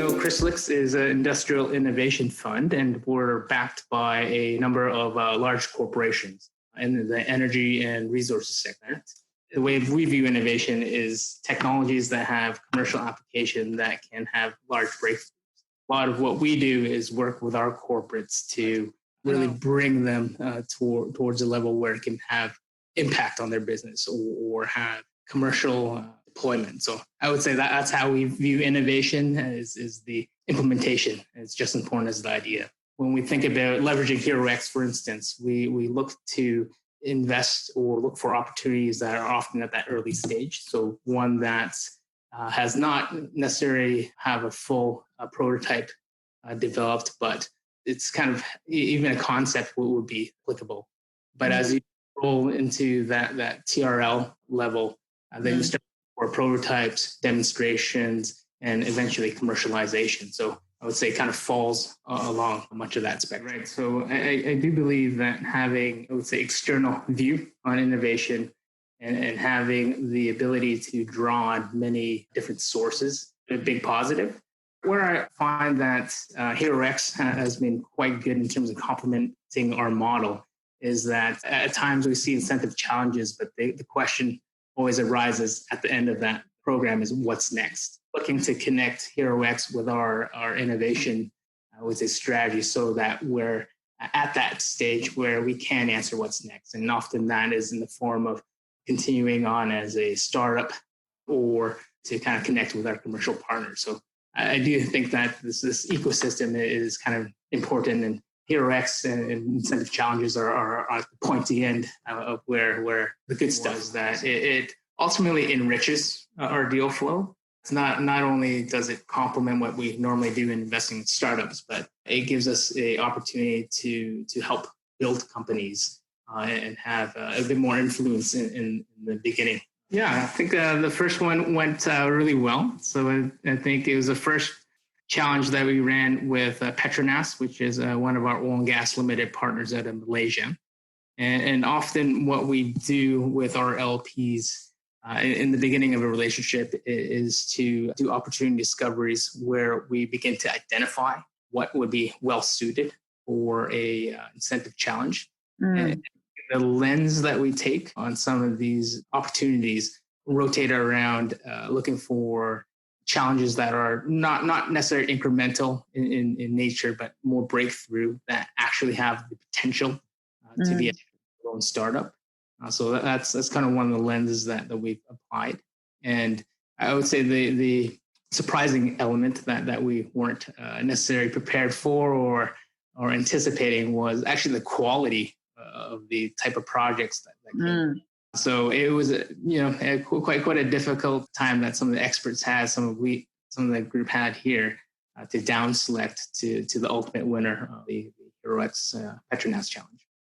Chrysalix is an industrial innovation fund, and we're backed by a number of large corporations in the energy and resources sector. The way we view innovation is technologies that have commercial application that can have large breakthroughs. A lot of what we do is work with our corporates to really bring them towards a level where it can have impact on their business or have commercial deployment. So I would say that's how we view innovation is the implementation. It's just as important as the idea. When we think about leveraging HeroX, for instance, we look to invest or look for opportunities that are often at that early stage. So one that has not necessarily have a full prototype developed, but it's kind of even a concept would be applicable. But as you roll into that TRL level, then you start for prototypes, demonstrations, and eventually commercialization. So I would say it kind of falls along much of that spectrum. Right. So I do believe that having, I would say, external view on innovation and having the ability to draw on many different sources is a big positive. Where I find that HeroX has been quite good in terms of complementing our model is that at times we see incentive challenges, but the question always arises at the end of that program is what's next. Looking to connect HeroX with our innovation with a strategy so that we're at that stage where we can answer what's next. And often that is in the form of continuing on as a startup or to kind of connect with our commercial partners. So I do think that this ecosystem is kind of important, and HeroX and incentive challenges are at the pointy end of where the good stuff is that it ultimately enriches our deal flow. It's not only does it complement what we normally do in investing in startups, but it gives us an opportunity to help build companies and have a bit more influence in the beginning. Yeah, I think the first one went really well. So I think it was the first challenge that we ran with Petronas, which is one of our oil and gas limited partners out of Malaysia. And often what we do with our LPs in the beginning of a relationship is to do opportunity discoveries where we begin to identify what would be well suited for a incentive challenge. And the lens that we take on some of these opportunities rotate around looking for challenges that are not necessarily incremental in nature, but more breakthrough that actually have the potential to be a own startup. So that's kind of one of the lenses that we've applied. And I would say the surprising element that we weren't necessarily prepared for or anticipating was actually the quality of the type of projects that came. So it was, quite a difficult time that some of the experts had, some of the group had here to down select to the ultimate winner of the HeroX Petronas Challenge.